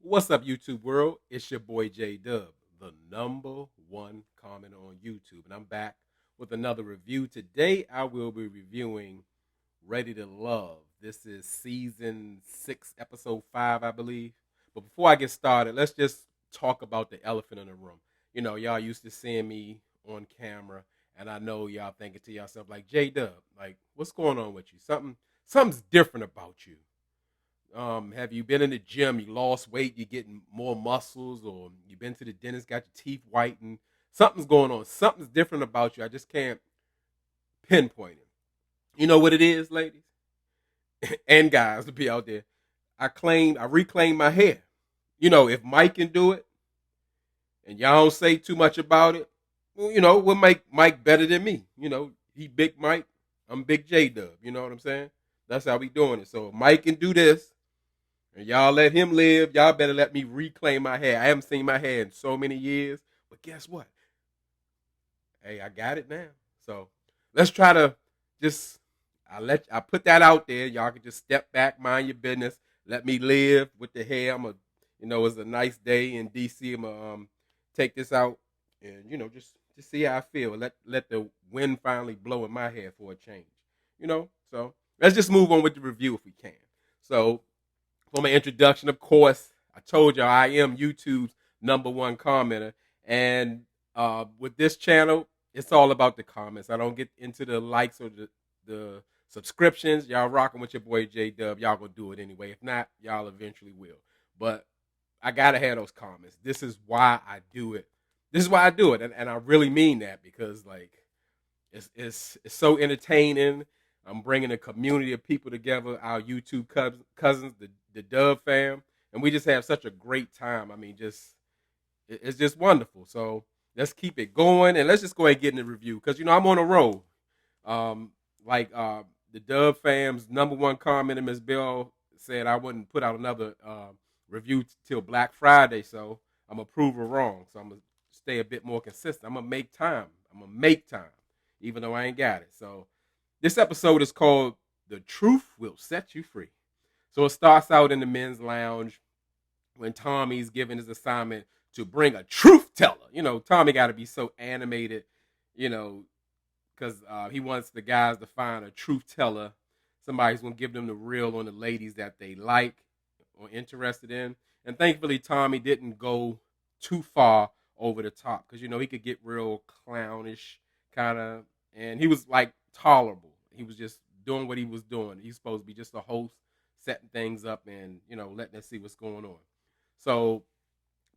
What's up, YouTube world? It's your boy J Dub, the number one commenter on YouTube, and I'm back with another review. Today, I will be reviewing Ready to Love. This is season 6, episode 5, I believe. But before I get started, let's just talk about the elephant in the room. Y'all used to seeing me on camera, and I know y'all thinking to yourself like, J Dub, like, what's going on with you? Something's different about you. Have you been in the gym? You lost weight, you're getting more muscles, or you've been to the dentist, got your teeth whitened. Something's going on. Something's different about you. I just can't pinpoint it. You know what it is, ladies and guys, to be out there. I reclaim my hair. If Mike can do it, and y'all don't say too much about it, well, we'll make Mike better than me. He Big Mike, I'm Big J Dub. You know what I'm saying? That's how we doing it. So if Mike can do this, and y'all let him live, y'all better let me reclaim my hair. I haven't seen my hair in so many years. But guess what? Hey, I got it now. So let's try to just I put that out there. Y'all can just step back, mind your business. Let me live with the hair. It's a nice day in DC. I'm gonna take this out and just see how I feel. Let the wind finally blow in my hair for a change. So let's just move on with the review if we can. So for my introduction, of course, I told y'all I am YouTube's number one commenter. And with this channel, it's all about the comments. I don't get into the likes or the subscriptions. Y'all rocking with your boy J Dub. Y'all gonna do it anyway. If not, y'all eventually will. But I gotta have those comments. This is why I do it. This is why I do it. And I really mean that because like it's so entertaining. I'm bringing a community of people together, our YouTube cousins, the Dove fam, and we just have such a great time. I mean, it's just wonderful. So let's keep it going, and let's just go ahead and get in the review because I'm on a roll. Um, the Dove fam's number one commenter, Miss Bill, said I wouldn't put out another review till Black Friday, so I'm gonna prove her wrong. So I'm gonna stay a bit more consistent. I'm gonna make time. Even though I ain't got it. So this episode is called "The Truth Will Set You Free." So it starts out in the men's lounge when Tommy's given his assignment to bring a truth teller. Tommy got to be so animated, you know, because he wants the guys to find a truth teller, somebody who's going to give them the real on the ladies that they like or interested in. And thankfully, Tommy didn't go too far over the top because, he could get real clownish kind of, and he was like tolerable. He was just doing what he was doing. He's supposed to be just a host, setting things up and, letting us see what's going on. So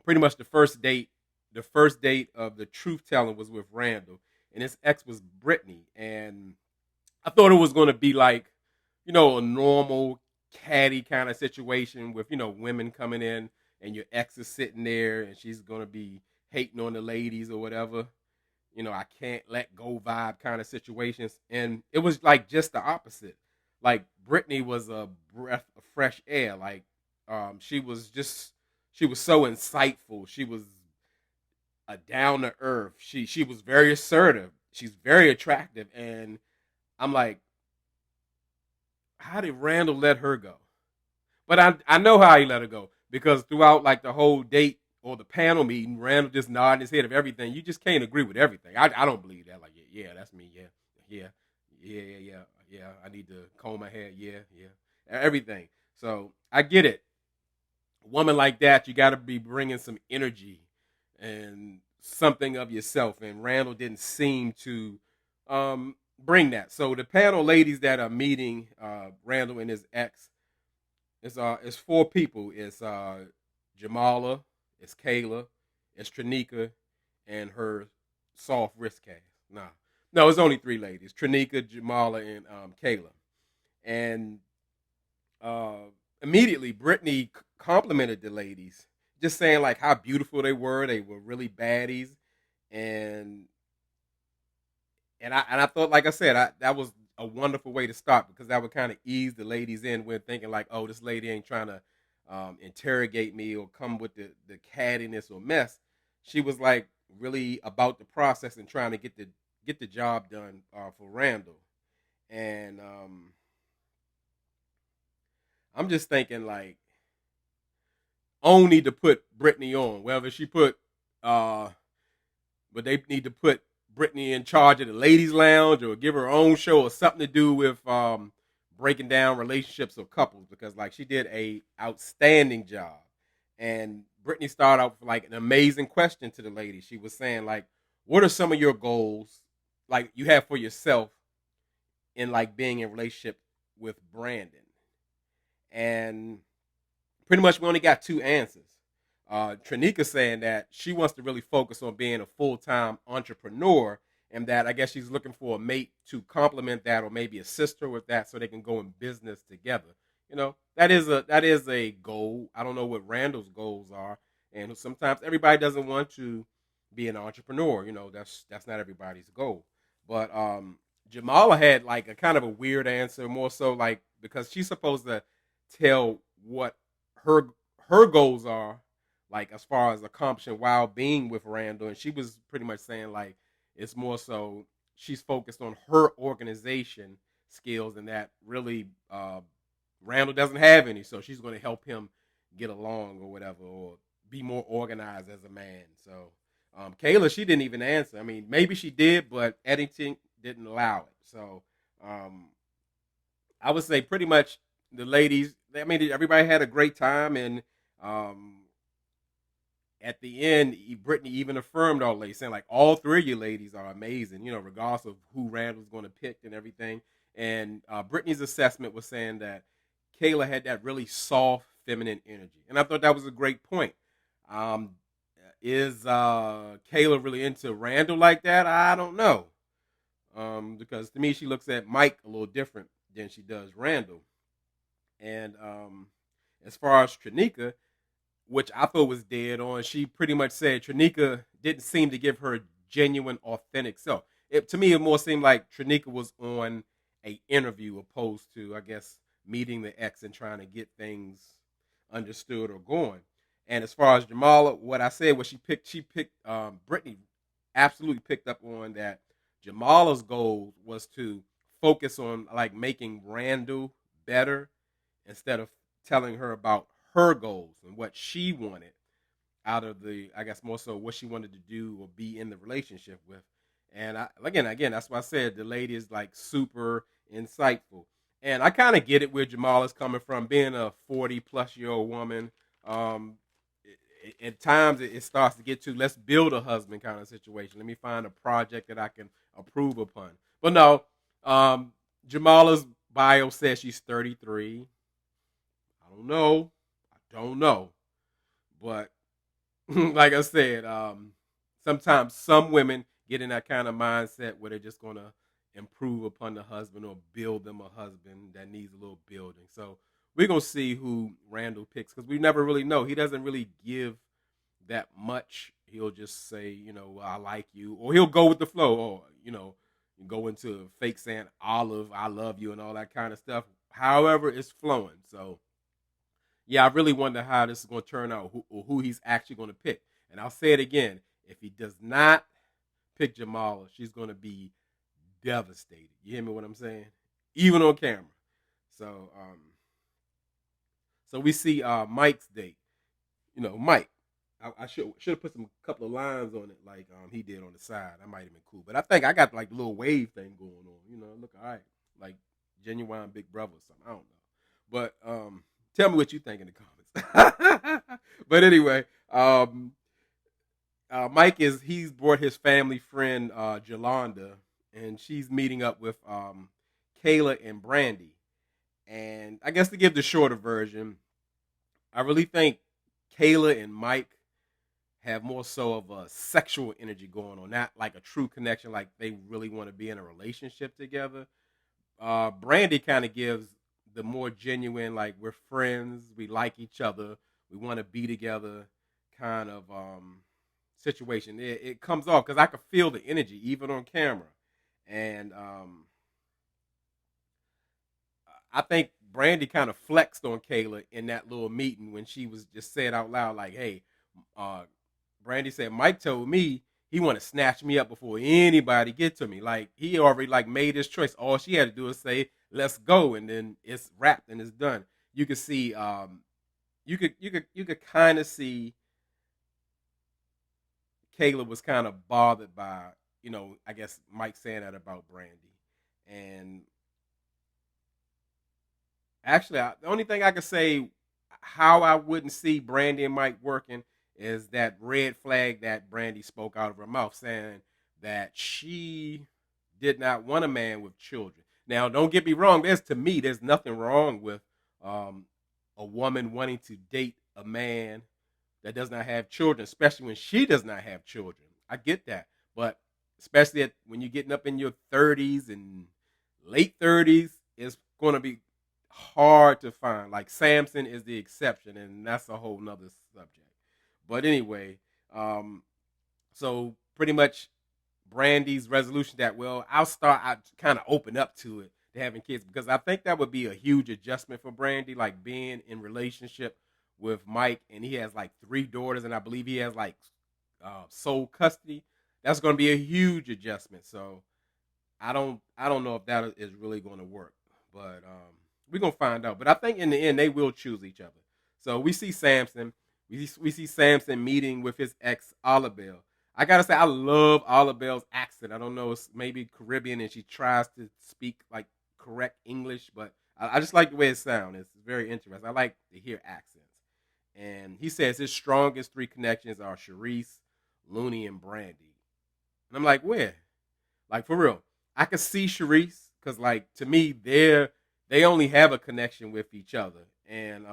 pretty much the first date of the truth telling was with Randall, and his ex was Brittany. And I thought it was going to be like, a normal catty kind of situation with, women coming in and your ex is sitting there and she's going to be hating on the ladies or whatever. I can't let go vibe kind of situations. And it was like just the opposite. Like Brittany was a breath of fresh air. Like she was so insightful. She was a down to earth. She was very assertive. She's very attractive. And I'm like, how did Randall let her go? But I know how he let her go because throughout like the whole date or the panel meeting, Randall just nodding his head of everything. You just can't agree with everything. I don't believe that. Like, yeah, that's me. Yeah, yeah, yeah. I need to comb my hair. Yeah, yeah, everything. So I get it. A woman like that, you got to be bringing some energy and something of yourself. And Randall didn't seem to bring that. So the panel ladies that are meeting Randall and his ex, it's four people. It's Jamala, it's Kayla, it's Tranika, and her soft wrist cast. Nah, no, it's only three ladies: Tranika, Jamala, and Kayla. And uh, immediately, Brittany complimented the ladies, just saying like how beautiful they were. They were really baddies, and and I thought, like I said, that was a wonderful way to start because that would kind of ease the ladies in when thinking like, oh, this lady ain't trying to interrogate me or come with the cattiness or mess. She was like really about the process and trying to get the job done for Randall. And I'm just thinking like OWN need to put Brittany on. Whether she put, but they need to put Brittany in charge of the ladies' lounge or give her own show or something to do with breaking down relationships or couples, because like she did a outstanding job. And Brittany started out with like an amazing question to the ladies. She was saying like, what are some of your goals like you have for yourself in like being in a relationship with Brandon? And pretty much we only got two answers. Trinika saying that she wants to really focus on being a full-time entrepreneur, and that I guess she's looking for a mate to complement that or maybe assist her with that so they can go in business together. You know, that is a goal. I don't know what Randall's goals are, and sometimes everybody doesn't want to be an entrepreneur. You know, that's not everybody's goal. But Jamala had like a kind of a weird answer, more so like because she's supposed to tell what her her goals are, like as far as accomplishing while being with Randall, and she was pretty much saying like it's more so she's focused on her organization skills, and that really Randall doesn't have any, so she's going to help him get along or whatever, or be more organized as a man. So Kayla, she didn't even answer. I mean, maybe she did, but editing didn't allow it. So um, I would say pretty much the ladies. I mean, everybody had a great time, and um, at the end, Brittany even affirmed all ladies, saying like all three of you ladies are amazing. You know, regardless of who Randall's going to pick and everything. And Brittany's assessment was saying that Kayla had that really soft, feminine energy, and I thought that was a great point. Um, is Kayla really into Randall like that? I don't know, because to me she looks at Mike a little different than she does Randall. And as far as Tranika, which I thought was dead on, she pretty much said Tranika didn't seem to give her genuine, authentic self. To me, it more seemed like Tranika was on a interview opposed to, I guess, meeting the ex and trying to get things understood or going. And as far as Jamala, what I said was she picked Brittany absolutely picked up on that. Jamala's goal was to focus on like making Randall better instead of telling her about her goals and what she wanted out of the, I guess more so what she wanted to do or be in the relationship with. And again, that's why I said the lady is like super insightful. And I kind of get it where Jamal is coming from, being a 40-plus-year-old woman. Um, at times it starts to get to let's build a husband kind of situation. Let me find a project that I can approve upon. But no, Jamala's bio says she's 33. I don't know. I don't know. But like I said, sometimes some women get in that kind of mindset where they're just going to improve upon the husband or build them a husband that needs a little building. So we're going to see who Randall picks, because we never really know. He doesn't really give that much. He'll just say, you know, I like you, or he'll go with the flow, or, you know, go into fake saying Olive, I love you, and all that kind of stuff. However, it's flowing. So yeah, I really wonder how this is going to turn out, who he's actually going to pick. And I'll say it again: if he does not pick Jamala, she's going to be devastated. You hear me? What I'm saying? Even on camera. So, so we see Mike's date. You know, Mike. I should have put some couple of lines on it like he did on the side. That might have been cool. But I think I got like a little wave thing going on. You know, look all right, like genuine Big Brother or something. I don't know. But tell me what you think in the comments. But anyway, Mike he's brought his family friend Jolanda, and she's meeting up with Kayla and Brandy. And I guess to give the shorter version, I really think Kayla and Mike have more so of a sexual energy going on, not like a true connection, like they really want to be in a relationship together. Brandy kind of gives the more genuine, like we're friends, we like each other, we want to be together kind of situation. It comes off because I could feel the energy even on camera. And I think Brandy kind of flexed on Kayla in that little meeting when she was just said out loud, like, hey, uh, Brandy said, Mike told me he want to snatch me up before anybody get to me. Like, he already like made his choice. All she had to do is say, let's go. And then it's wrapped and it's done. You can see you could kind of see Kayla was kind of bothered by, I guess Mike saying that about Brandy. And actually, the only thing I could say how I wouldn't see Brandy and Mike working is that red flag that Brandy spoke out of her mouth, saying that she did not want a man with children. Now, don't get me wrong. To me, there's nothing wrong with um, a woman wanting to date a man that does not have children, especially when she does not have children. I get that, but especially when you're getting up in your 30s and late 30s, it's going to be hard to find. Like Samson is the exception, and that's a whole nother subject. But anyway, um, so pretty much Brandy's resolution that, well, I kind of open up to it, to having kids, because I think that would be a huge adjustment for Brandy, like being in relationship with Mike, and he has like three daughters, and I believe he has like sole custody. That's going to be a huge adjustment. So I don't know if that is really going to work, but we're gonna find out. But I think in the end they will choose each other. So we see Samson, we see Samson meeting with his ex Olabelle. I gotta say I love Olabelle's accent. I don't know, it's maybe Caribbean, and she tries to speak like correct English, but I just like the way it sounds. It's very interesting. I like to hear accents. And he says his strongest three connections are Sharice, Looney, and Brandy. And I'm like, where? Like for real, I could see Sharice because, like, to me, they only have a connection with each other, and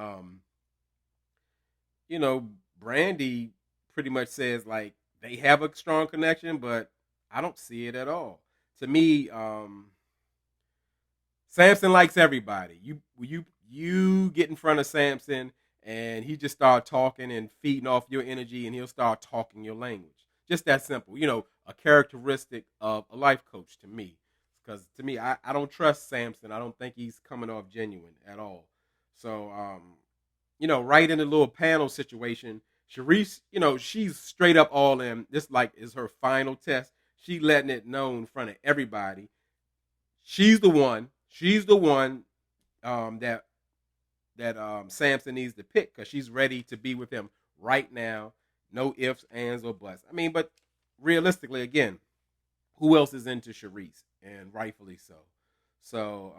you know, Brandy pretty much says like they have a strong connection, but I don't see it at all. To me, Samson likes everybody. You get in front of Samson, and he just start talking and feeding off your energy, and he'll start talking your language. Just that simple. A characteristic of a life coach to me. Because to me, I don't trust Samson. I don't think he's coming off genuine at all. So, right in the little panel situation, Sharice, she's straight up all in. This like is her final test. She letting it known in front of everybody. She's the one. She's the one that Samson needs to pick because she's ready to be with him right now. No ifs, ands, or buts. I mean, but realistically, again, who else is into Sharice? And rightfully so. So,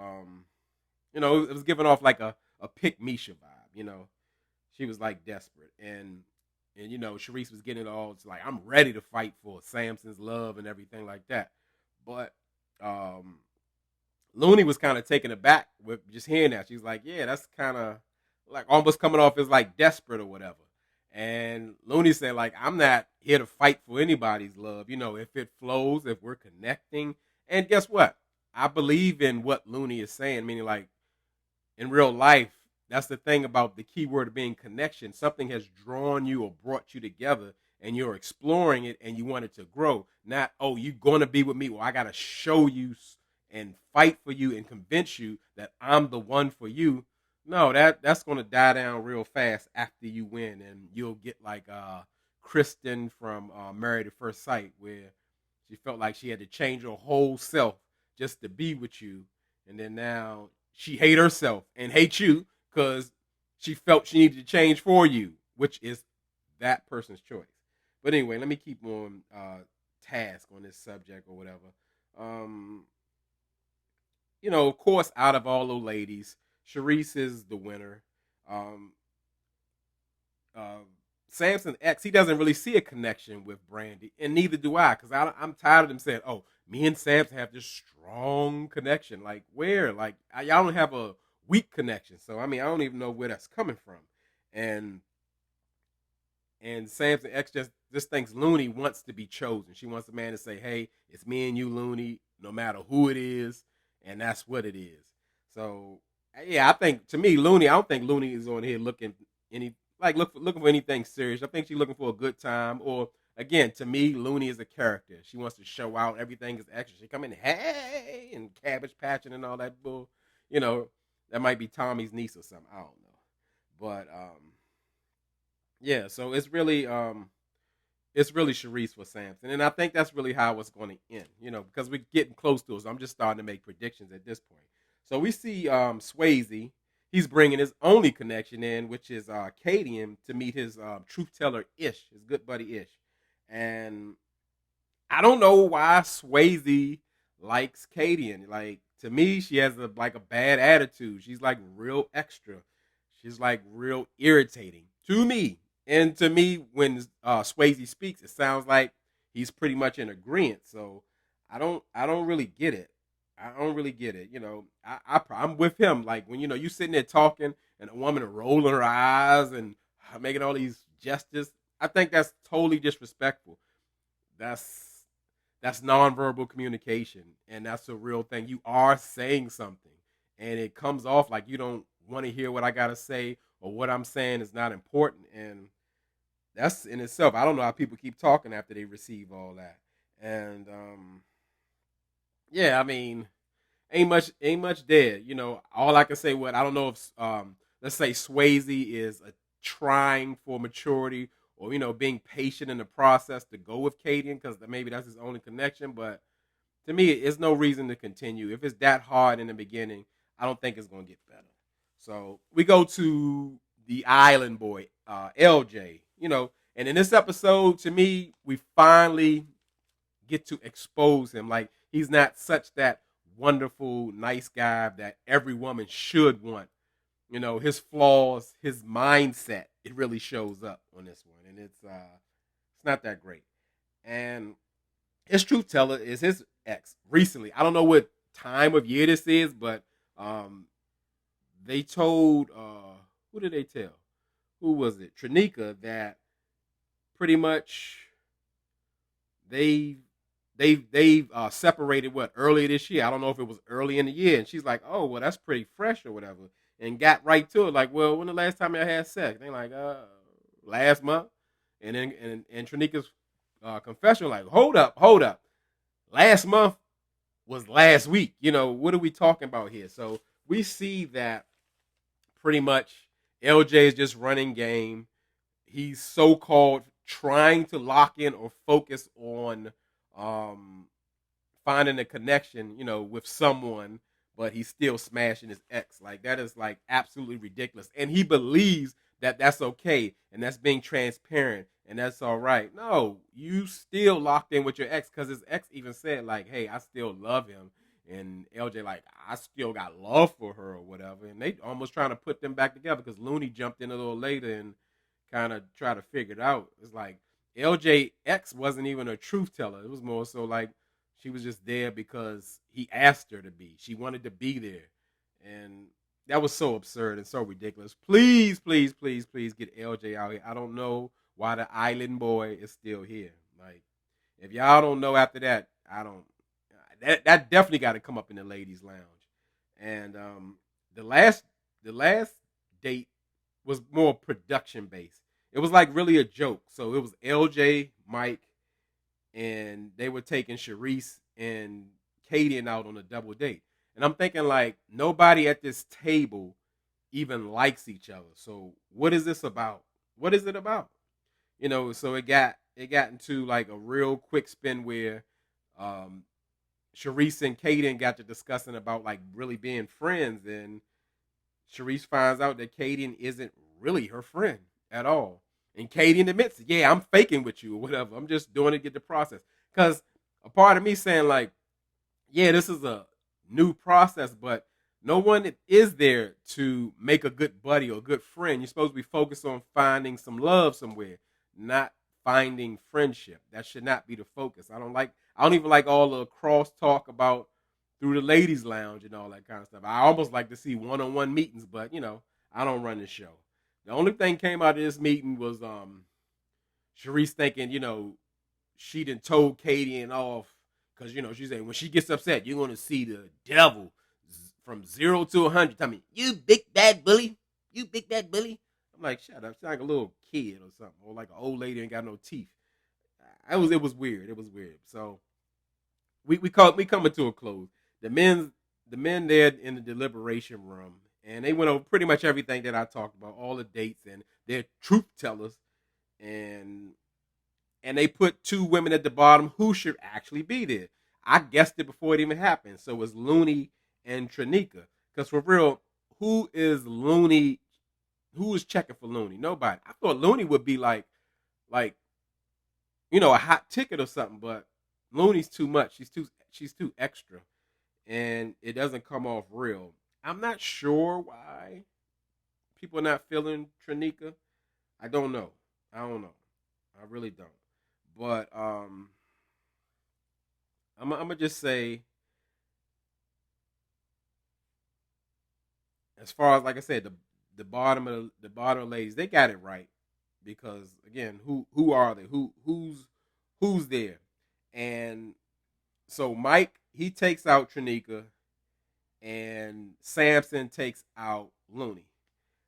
it was giving off like a pick Misha vibe. She was like desperate, and Sharice was getting it all. It's like I'm ready to fight for Samson's love and everything like that. But um, Looney was kind of taken aback with just hearing that. She was like, "Yeah, that's kind of like almost coming off as like desperate or whatever." And Looney said, "Like I'm not here to fight for anybody's love. If it flows, if we're connecting." And guess what? I believe in what Looney is saying, meaning like in real life, that's the thing about the key word of being connection. Something has drawn you or brought you together, and you're exploring it, and you want it to grow. Not, oh, you're going to be with me. Well, I got to show you and fight for you and convince you that I'm the one for you. No, that's going to die down real fast after you win, and you'll get like Kristen from Married at First Sight, where she felt like she had to change her whole self just to be with you, and then now she hate herself and hate you because she felt she needed to change for you, which is that person's choice. But anyway, let me keep on task on this subject or whatever. Um, of course, out of all the ladies, Sharice is the winner. Um, uh, Samson X, he doesn't really see a connection with Brandy, and neither do I, because I'm tired of them saying, "Oh, me and Samson have this strong connection." Like where? Like y'all don't have a weak connection. So I mean, I don't even know where that's coming from. And Samson X just thinks Looney wants to be chosen. She wants the man to say, "Hey, it's me and you, Looney, no matter who it is," and that's what it is. So yeah, I think to me, Looney. I don't think Looney is on here looking any looking for anything serious. I think she's looking for a good time. Or again, to me, Looney is a character. She wants to show out. Everything is extra. She come in, hey, and cabbage patching and all that bull. You know, that might be Tommy's niece or something. I don't know. But yeah. So it's really Sharice for Samson, and I think that's really how it's going to end. Because we're getting close to it. So I'm just starting to make predictions at this point. So we see Swayze. he's bringing his only connection in, which is Cadian, to meet his truth teller Ish, his good buddy Ish. And I don't know why Swayze likes Cadian. Like, to me, she has a bad attitude. She's like real extra. She's like real irritating to me. And to me, when Swayze speaks, it sounds like he's pretty much in agreement. So I don't really get it. I don't really get it. I'm with him. Like, when you sitting there talking and a woman rolling her eyes and making all these gestures, I think that's totally disrespectful. That's nonverbal communication, and that's a real thing. You are saying something, and it comes off like you don't want to hear what I gotta say, or what I'm saying is not important, and that's in itself. I don't know how people keep talking after they receive all that, and yeah, I mean, ain't much there. All I can say, what I don't know if let's say Swayze is trying for maturity, or being patient in the process to go with Caden, because maybe that's his only connection. But to me, it's no reason to continue. If it's that hard in the beginning, I don't think it's going to get better. So we go to the Island Boy, LJ. And in this episode, to me, we finally get to expose him. Like, he's not such that wonderful, nice guy that every woman should want. His flaws, his mindset, it really shows up on this one, and it's not that great. And his truth teller is his ex recently. I don't know what time of year this is, but they told who did they tell? Who was it? Trinika, that pretty much they they separated what, earlier this year. I don't know if it was early in the year, and she's like, "Oh, well, that's pretty fresh or whatever," and got right to it. Like, "Well, when the last time I had sex?" They like, last month," and then and Trinika's confession, like, hold up, last month was last week. What are we talking about here? So we see that pretty much LJ is just running game. He's so called trying to lock in or focus on um, finding a connection, with someone, but he's still smashing his ex. Like, that is like absolutely ridiculous. And he believes that that's okay and that's being transparent and that's all right. No, you still locked in with your ex, because his ex even said, like, "Hey, I still love him." And LJ, like, "I still got love for her," or whatever. And they almost trying to put them back together, because Looney jumped in a little later and kind of try to figure it out. It's like LJX wasn't even a truth teller. It was more so like she was just there because he asked her to be. She wanted to be there. And that was so absurd and so ridiculous. Please, please, please, please get LJ out here. I don't know why the Island Boy is still here. Like, if y'all don't know after that, I don't. That definitely got to come up in the ladies' lounge. And the last the last date was more production based. It was like really a joke. So it was LJ, Mike, and they were taking Sharice and Kaden out on a double date. And I'm thinking, like, nobody at this table even likes each other. So what is this about? What is it about? So it got into like a real quick spin where um Sharice and Kaden got to discussing about like really being friends, and Sharice finds out that Kaden isn't really her friend at all. And Kaden admits, "Yeah, I'm faking with you or whatever. I'm just doing it to get the process." Because a part of me saying, like, "Yeah, this is a new process, but no one is there to make a good buddy or a good friend. You're supposed to be focused on finding some love somewhere, not finding friendship. That should not be the focus." I don't even like all the cross talk about through the ladies' lounge and all that kind of stuff. I almost like to see one-on-one meetings, but I don't run the show. The only thing came out of this meeting was Sharice thinking, she done told Katie and off, because she said when she gets upset, you're gonna see the devil from 0 to 100. Tell me, "You big bad bully, you big bad bully." I'm like, shut up. She's like a little kid or something, or like an old lady ain't got no teeth. It was weird. It was weird. So we coming to a close. The men there in the deliberation room, and they went over pretty much everything that I talked about, all the dates and their truth tellers, and they put two women at the bottom who should actually be there. I guessed it before it even happened. So it was Looney and Trinika. Because for real, who is Looney? Who is checking for Looney? Nobody. I thought Looney would be like a hot ticket or something, but Looney's too much. She's too extra, and it doesn't come off real. I'm not sure why people are not feeling Tranika. I don't know. I don't know. I really don't. But I'm gonna just say, as far as like I said, the bottom ladies, they got it right because again, who are they? Who's there? And so Mike he takes out Tranika, and Samson takes out Looney.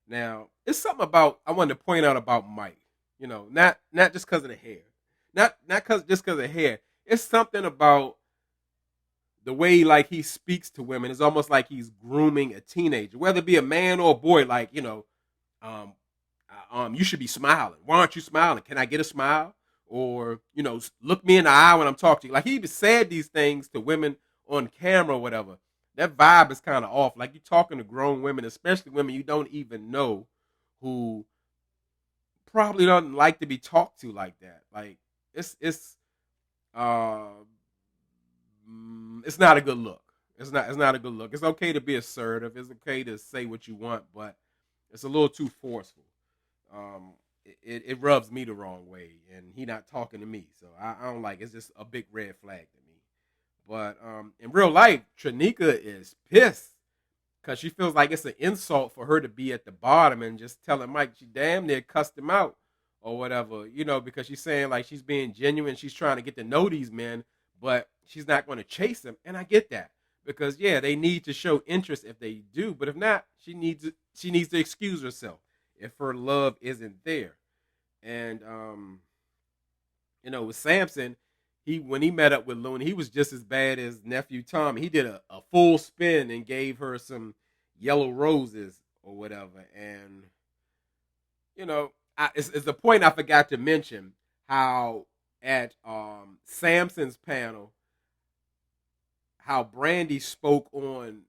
Now, it's something about I wanted to point out about Mike. Not just because of the hair, not just because of hair. It's something about the way like he speaks to women. It's almost like he's grooming a teenager, whether it be a man or a boy. Like um, you should be smiling. Why aren't you smiling? Can I get a smile? Or look me in the eye when I'm talking to you. Like he even said these things to women on camera or whatever. That vibe is kind of off. Like you're talking to grown women, especially women you don't even know, who probably don't like to be talked to like that. Like uh, it's not a good look. It's not a good look. It's okay to be assertive. It's okay to say what you want, but it's a little too forceful. Um, it rubs me the wrong way, and he not talking to me, so I don't like it. It's just a big red flag to me. But in real life, Tranika is pissed because she feels like it's an insult for her to be at the bottom and just telling Mike she damn near cussed him out or whatever, because she's saying like she's being genuine, she's trying to get to know these men, but she's not going to chase them, and I get that because yeah, they need to show interest if they do, but if not, she needs to excuse herself if her love isn't there, and with Samson, he when he met up with Looney, he was just as bad as nephew Tommy. He did a full spin and gave her some yellow roses or whatever. And it's the point I forgot to mention how at Samson's panel, how Brandy spoke on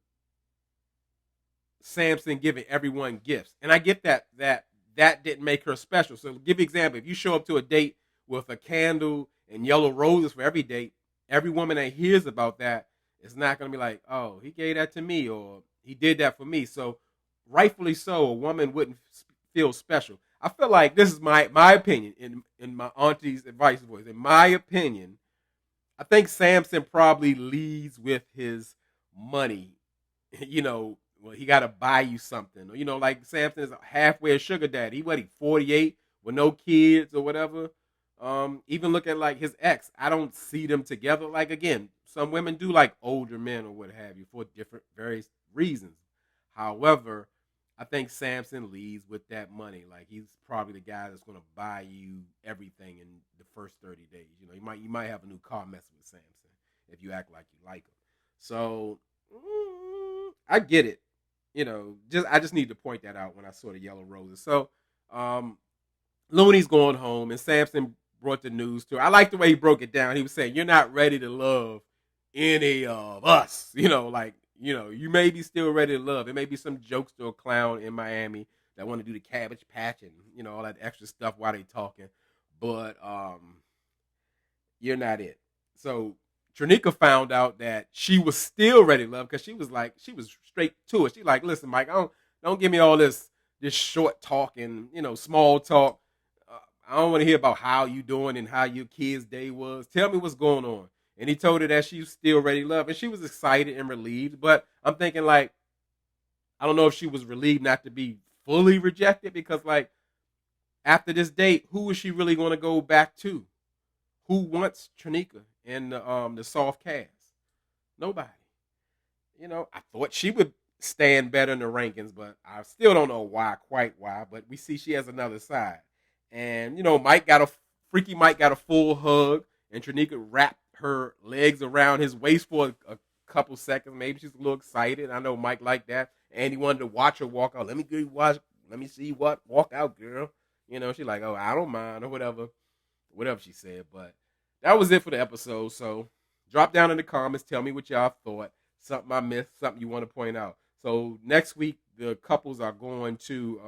Samson giving everyone gifts, and I get that didn't make her special. So, to give you an example, if you show up to a date with a candle and yellow roses for every date, every woman that hears about that is not going to be like, "Oh, he gave that to me," or "He did that for me." So, rightfully so, a woman wouldn't feel special. I feel like this is my opinion in my auntie's advice voice. In my opinion, I think Samson probably leads with his money. Well, he got to buy you something. Like Samson is halfway a sugar daddy. He 48 with no kids or whatever. Even look at like his ex. I don't see them together. Like again, some women do like older men or what have you for different various reasons. However, I think Samson leads with that money. Like he's probably the guy that's going to buy you everything in the first 30 days. You might have a new car messing with Samson if you act like you like him. So I get it. I just need to point that out when I saw the yellow roses. So um, Looney's going home, and Samson brought the news to her. I like the way he broke it down. He was saying, "You're not ready to love any of us." You may be still ready to love. It may be some jokester or clown in Miami that want to do the cabbage patch and all that extra stuff while they talking, but you're not it. So Tranika found out that she was still ready to love because she was straight to it. She like, "Listen, Mike, don't give me all this short talk and small talk. I don't want to hear about how you doing and how your kid's day was. Tell me what's going on." And he told her that she was still ready to love, and she was excited and relieved. But I'm thinking like, I don't know if she was relieved not to be fully rejected because like after this date, who is she really going to go back to? Who wants Tranika and the soft cast? Nobody. I thought she would stand better in the rankings, but I still don't know quite why. But we see she has another side. And Freaky Mike got a full hug, and Tranika wrapped her legs around his waist for a couple seconds. Maybe she's a little excited. I know Mike liked that, and he wanted to watch her walk out. Let me go watch. Let me see what walk out, girl. She's like, "Oh, I don't mind," or whatever she said. But that was it for the episode. So drop down in the comments. Tell me what y'all thought. Something I missed. Something you want to point out. So next week the couples are going to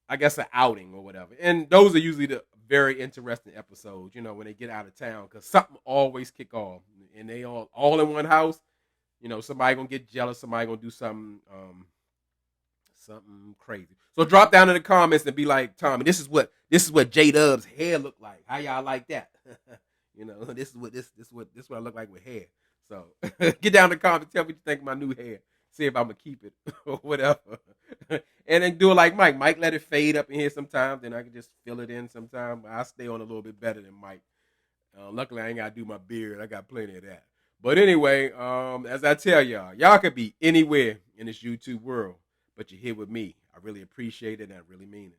I guess an outing or whatever. And those are usually the very interesting episodes, you know, when they get out of town because something always kick off and they all in one house. You know, somebody gonna get jealous, somebody gonna do something crazy. So drop down in the comments and be like, Tommy, this is what J Dub's hair look like. How y'all like that? You know, this what I look like with hair. So get down in the comments, tell me what you think of my new hair. See if I'm gonna keep it or whatever. And then do it like Mike. Mike let it fade up in here sometimes, then I can just fill it in sometimes. I stay on a little bit better than Mike. Luckily, I ain't gotta do my beard. I got plenty of that. But anyway, as I tell y'all could be anywhere in this YouTube world, but you're here with me. I really appreciate it and I really mean it.